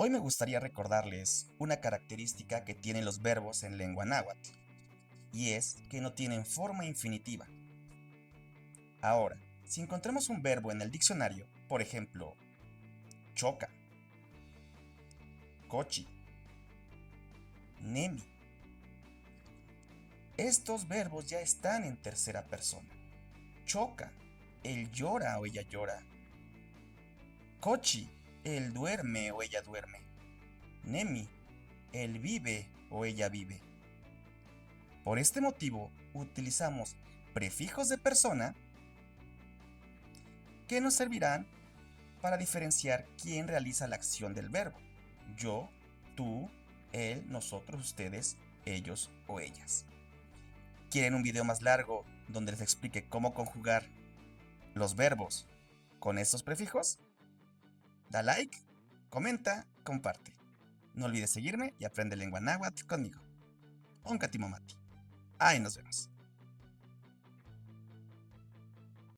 Hoy me gustaría recordarles una característica que tienen los verbos en lengua náhuatl, y es que no tienen forma infinitiva. Ahora, si encontramos un verbo en el diccionario, por ejemplo, choca, cochi, nemi, estos verbos ya están en tercera persona. Choca, él llora o ella llora. Cochi, él duerme o ella duerme. Nemi, él vive o ella vive. Por este motivo, utilizamos prefijos de persona que nos servirán para diferenciar quién realiza la acción del verbo. Yo, tú, él, nosotros, ustedes, ellos o ellas. ¿Quieren un video más largo donde les explique cómo conjugar los verbos con estos prefijos? Da like, comenta, comparte. No olvides seguirme y aprende lengua náhuatl conmigo. Onkatimomati. Ahí nos vemos.